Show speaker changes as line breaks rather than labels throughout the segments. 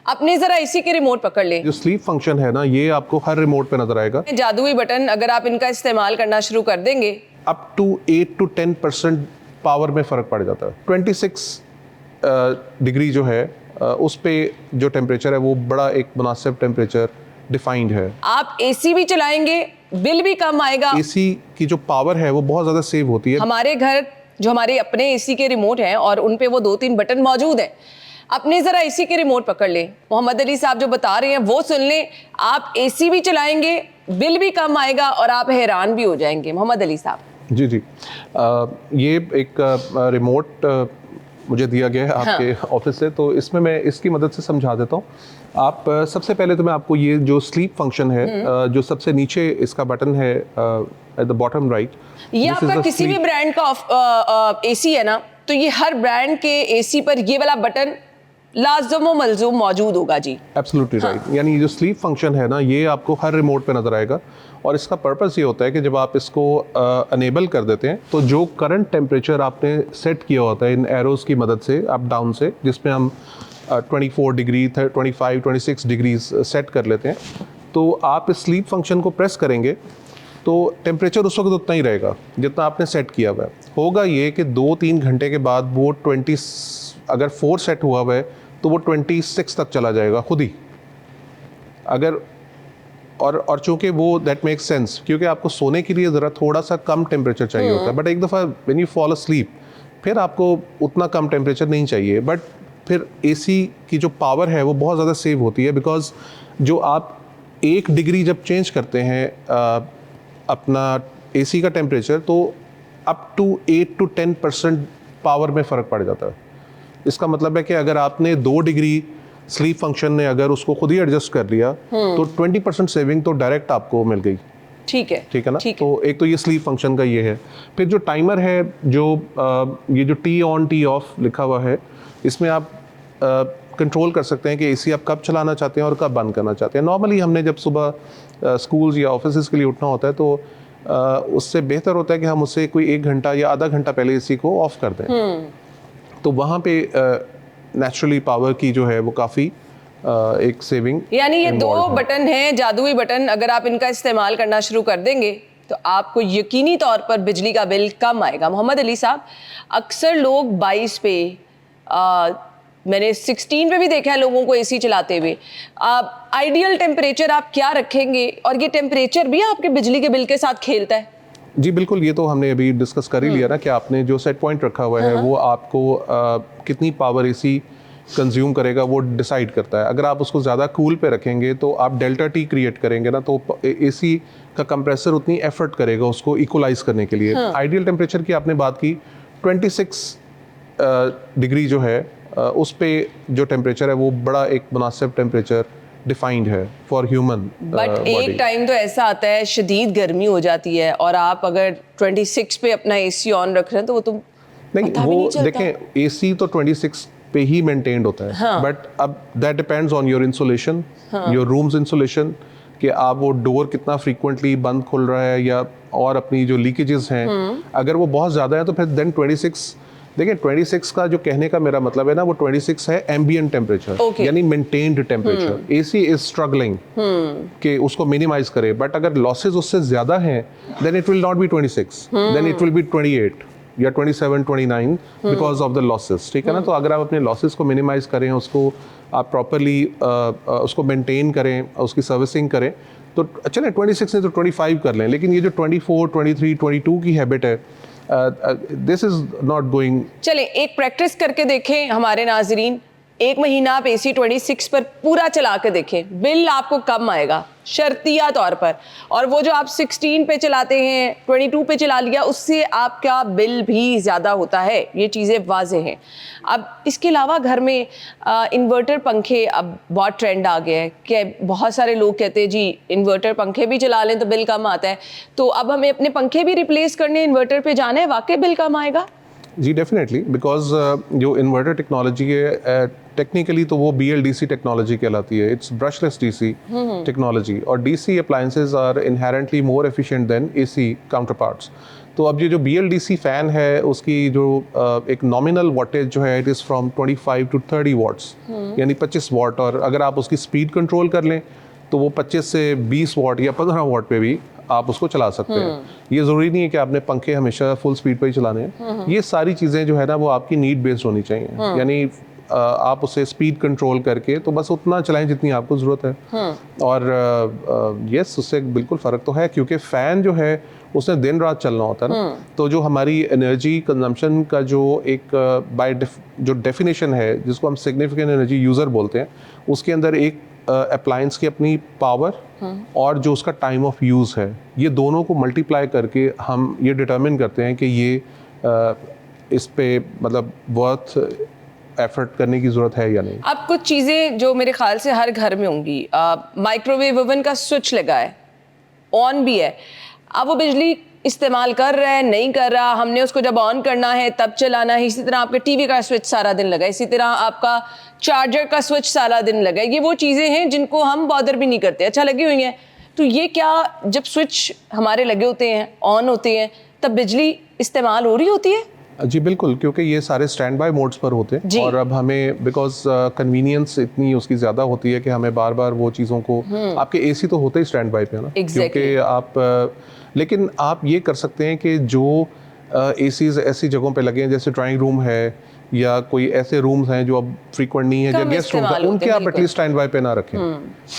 अपने जरा इसी के रिमोट पकड़ लें।
जो स्लीप फंक्शन है ना, ये आपको हर रिमोट पे नजर आएगा।
जादुई बटन अगर आप इनका इस्तेमाल करना शुरू कर देंगे,
अप टू 8 to 10% पावर में फ़र्क पड़ जाता है। 26 डिग्री जो है उस पे जो टेम्परेचर है वो बड़ा एक मुनासिब टेम्परेचर डिफाइंड है।
आप एसी भी चलाएंगे, बिल भी कम आएगा।
एसी की जो पावर है वो बहुत ज़्यादा सेव होती है।
हमारे घर जो हमारे अपने एसी के रिमोट हैं और उन पे वो 2-3 बटन मौजूद हैं। अपने जरा एसी के रिमोट पकड़ लें, मोहम्मद अली साहब जो बता रहे हैं वो सुन लें। आप एसी भी चलाएंगे, बिल भी कम आएगा और आप हैरान भी हो जाएंगे। मोहम्मद अली साहब।
जी जी, ये एक रिमोट मुझे दिया गया है आपके ऑफिस से, तो इसमें मैं इसकी मदद से समझा देता हूँ। आप सबसे पहले तो मैं आपको ये जो स्लीप फंक्शन है, जो सबसे नीचे इसका बटन है एट द बॉटम राइट,
ये आपका किसी भी ब्रांड का एसी है ना, तो ये हर ब्रांड के एसी पर ये वाला बटन लाज़िम व मलज़ूम मौजूद होगा जी।
Absolutely right. यानी जो स्लीप फंक्शन है ना, ये आपको हर रिमोट पे नजर आएगा और इसका पर्पस ये होता है कि जब आप इसको अनेबल कर देते हैं तो जो करंट टेम्परेचर आपने सेट किया होता है इन एरोज़ की मदद से अप डाउन से, जिसमें हम 24 डिग्री 25 26 डिग्रीज सेट कर लेते हैं, तो आप इस स्लीप फंक्शन को प्रेस करेंगे तो टेम्परेचर उस वक्त उतना ही रहेगा जितना आपने सेट किया हुआ है। होगा ये कि 2-3 घंटे के बाद वो 20 अगर 4 सेट हुआ हुआ है तो वो 26 तक चला जाएगा खुद ही। अगर और चूंकि वो दैट मेक्स सेंस, क्योंकि आपको सोने के लिए ज़रा थोड़ा सा कम टेम्परेचर चाहिए होता है, बट एक दफ़ा व्हेन यू फॉल अस्लीप फिर आपको उतना कम टेम्परेचर नहीं चाहिए। बट फिर एसी की जो पावर है वो बहुत ज़्यादा सेव होती है, बिकॉज जो आप 1 डिग्री जब चेंज करते हैं अपना एसी का टेम्परेचर, तो अप टू 8 to 10% पावर में फ़र्क पड़ जाता है। इसका मतलब है कि अगर आपने 2 डिग्री स्लीप फंक्शन ने अगर उसको खुद ही एडजस्ट कर लिया तो 20% सेविंग तो डायरेक्ट आपको मिल गई।
ठीक है
ना। तो एक तो ये स्लीप फंक्शन का ये है। फिर जो टाइमर है, जो ये जो टी ऑन टी ऑफ लिखा हुआ है, इसमें आप कंट्रोल कर सकते हैं कि एसी आप कब चलाना चाहते हैं और कब बंद करना चाहते हैं। नॉर्मली हमने जब सुबह स्कूल्स या ऑफिस के लिए उठना होता है तो उससे बेहतर होता है कि हम उससे कोई 1 घंटा या आधा घंटा पहले एसी को ऑफ कर दें। तो वहाँ पे नेचुरली पावर की जो है वो काफ़ी एक सेविंग।
यानी ये 2 बटन हैं, जादुई बटन, अगर आप इनका इस्तेमाल करना शुरू कर देंगे तो आपको यकीनी तौर पर बिजली का बिल कम आएगा। मोहम्मद अली साहब, अक्सर लोग 22 पे, मैंने 16 पे भी देखा है लोगों को एसी चलाते हुए। आइडियल टेम्परेचर आप क्या रखेंगे और ये टेम्परेचर भी आपके बिजली के बिल के साथ खेलता है?
जी बिल्कुल, ये तो हमने अभी डिस्कस कर ही लिया ना कि आपने जो सेट पॉइंट रखा हुआ है वो आपको कितनी पावर एसी कंज्यूम करेगा वो डिसाइड करता है। अगर आप उसको ज़्यादा कूल पे रखेंगे तो आप डेल्टा टी क्रिएट करेंगे ना, तो एसी का कंप्रेसर उतनी एफर्ट करेगा उसको इक्वलाइज करने के लिए। आइडियल टेम्परेचर की आपने बात की, 26 डिग्री जो है उस पे जो टेम्परेचर है वो बड़ा एक मुनासिब टेम्परेचर डिफाइंड है फॉर ह्यूमन।
बट एक टाइम तो ऐसा आता है शदीद गर्मी हो जाती है और आप अगर 26 पे अपना एसी ऑन रख रहे हैं तो वो तो
नहीं, वो देखें एसी तो 26 पे ही मेंटेन्ड होता है। बट अब that depends on your insulation, your rooms insulation, कि आप वो डोर कितना फ्रीक्वेंटली बंद खुल रहा है या और अपनी जो लीकेजेस हैं अगर वो बहुत ज़्यादा है तो फिर देन 26। देखिए 26 का जो कहने का मेरा मतलब है ना, वो 26 है एम्बिएंट टेम्परेचर, यानी maintained temperature. AC is struggling कि उसको मिनिमाइज करे, बट अगर लॉसेज उससे ज़्यादा हैं then it will not be 26, then it will be 28 या 27 29 बिकॉज ऑफ द लॉसेस। ठीक है ना। तो अगर आप अपने लॉसेस को मिनिमाइज करें, उसको आप प्रॉपरली उसको मेंटेन करें, उसकी सर्विसिंग करें, तो चलें 26 नहीं तो 25 कर लें। लेकिन ये जो 24 23 22 की हैबिट है, दिस इज नॉट गोइंग।
चलें एक प्रैक्टिस करके देखें हमारे नाजरीन। 1 महीना आप एसी 26 पर पूरा चला के देखें, बिल आपको कम आएगा शर्तिया तौर पर। और वो जो आप 16 पे चलाते हैं, 22 पे चला लिया, उससे आपका बिल भी ज़्यादा होता है। ये चीज़ें वाज़े हैं। अब इसके अलावा घर में इन्वर्टर पंखे अब बहुत ट्रेंड आ गया है कि बहुत सारे लोग कहते हैं जी इन्वर्टर पंखे भी चला लें तो बिल कम आता है, तो अब हमें अपने पंखे भी रिप्लेस करने इन्वर्टर पे जाना है, वाकई बिल कम आएगा?
जी डेफिनेटली, बिकॉज जो इन्वर्टर टेक्नोलॉजी है टेक्निकली तो वो BLDC टेक्नोलॉजी कहलाती है। इट्स ब्रशलेस DC टेक्नोलॉजी, और DC appliances are inherently more efficient than AC counterparts. तो अब ये जो BLDC फ़ैन है उसकी जो एक नॉमिनल वाटेज जो है it is from 25 to 30 watts, यानी 25 वाट, और अगर आप उसकी स्पीड कंट्रोल कर लें तो वो 25 से 20 वाट या 15 वाट पे भी आप उसको चला सकते हैं। ये ज़रूरी नहीं है कि आपने पंखे हमेशा फुल स्पीड पे ही चलाने हैं। ये सारी चीज़ें जो है ना वो आपकी नीड बेस्ड होनी चाहिए, यानी आप उसे स्पीड कंट्रोल करके तो बस उतना चलाएं जितनी आपको ज़रूरत है। और यस, उससे बिल्कुल फ़र्क तो है, क्योंकि फ़ैन जो है उसने दिन रात चलना होता है ना, तो जो हमारी एनर्जी कंजम्पशन का जो एक जो डेफिनेशन है जिसको हम सिग्निफिकेंट एनर्जी यूज़र बोलते हैं, उसके अंदर एक अप्लायंस की अपनी पावर और जो उसका टाइम ऑफ यूज़ है, ये दोनों को मल्टीप्लाई करके हम ये डिटरमिन करते हैं कि ये इस पे मतलब वर्थ एफर्ट करने की ज़रूरत है या नहीं।
अब कुछ चीज़ें जो मेरे ख्याल से हर घर में होंगी, माइक्रोवेव ओवन का स्विच लगा है, ऑन भी है, अब वो बिजली इस्तेमाल कर रहा है नहीं कर रहा, हमने उसको जब ऑन करना है तब चलाना है। इसी तरह आपके टीवी का स्विच सारा दिन लगा है, इसी तरह आपका चार्जर का स्विच सारा दिन लगा है। ये वो चीज़ें हैं जिनको हम बॉदर भी नहीं करते, अच्छा लगी हुई हैं। तो ये क्या जब स्विच हमारे लगे होते हैं, ऑन होते हैं, तब बिजली इस्तेमाल हो रही होती है?
जी बिल्कुल, क्योंकि ये सारे स्टैंड बाय मोड्स पर होते हैं और अब हमें बिकॉज कन्वीनियंस इतनी उसकी ज़्यादा होती है कि हमें बार बार वो चीज़ों को, आपके एसी तो होते ही स्टैंड बाय पे है ना, क्योंकि आप लेकिन आप ये कर सकते हैं कि जो एसीज ऐसी जगहों पे लगे हैं जैसे ड्राइंग रूम है या कोई ऐसे रूम्स हैं जो अब फ्रीक्वेंट नहीं है, जो गेस्ट रूम है, उनके आप एटलीस्ट स्टैंड बाय पे ना रखें।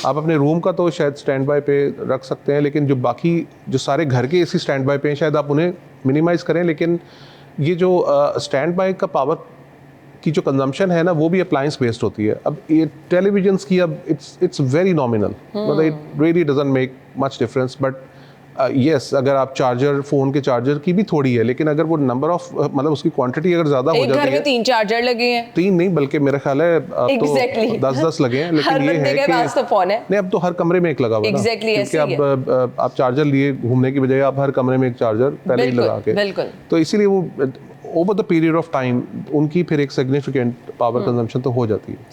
आप अपने रूम का तो शायद स्टैंड बाय पे रख सकते हैं, लेकिन जो बाकी जो सारे घर के एसी स्टैंड बाय पे हैं शायद आप उन्हें मिनिमाइज करें। लेकिन ये जो स्टैंड बाय का पावर की जो कंजम्पशन है ना, वो भी अप्लायंस बेस्ड होती है। अब ये टेलीविजन्स की अब इट्स वेरी नॉमिनल, मतलब it really doesn't make much difference. But yes, अगर आप चार्जर, फ़ोन के चार्जर की भी थोड़ी है, लेकिन अगर वो नंबर ऑफ मतलब उसकी क्वांटिटी अगर ज़्यादा हो जाती है,
घर में 3 चार्जर लगे हैं,
3 नहीं बल्कि मेरा ख्याल है अब तो 10-10 लगे हैं। लेकिन ये है कि
पास तो फोन है,
नहीं, अब तो हर कमरे में एक लगा हुआ है, क्योंकि अब आप चार्जर लिए घूमने की बजाय आप हर कमरे में एक चार्जर पहले ही लगा के, तो इसीलिए वो over the period of time उनकी फिर एक सिग्निफिकेंट पावर कंजम्पशन तो हो जाती है।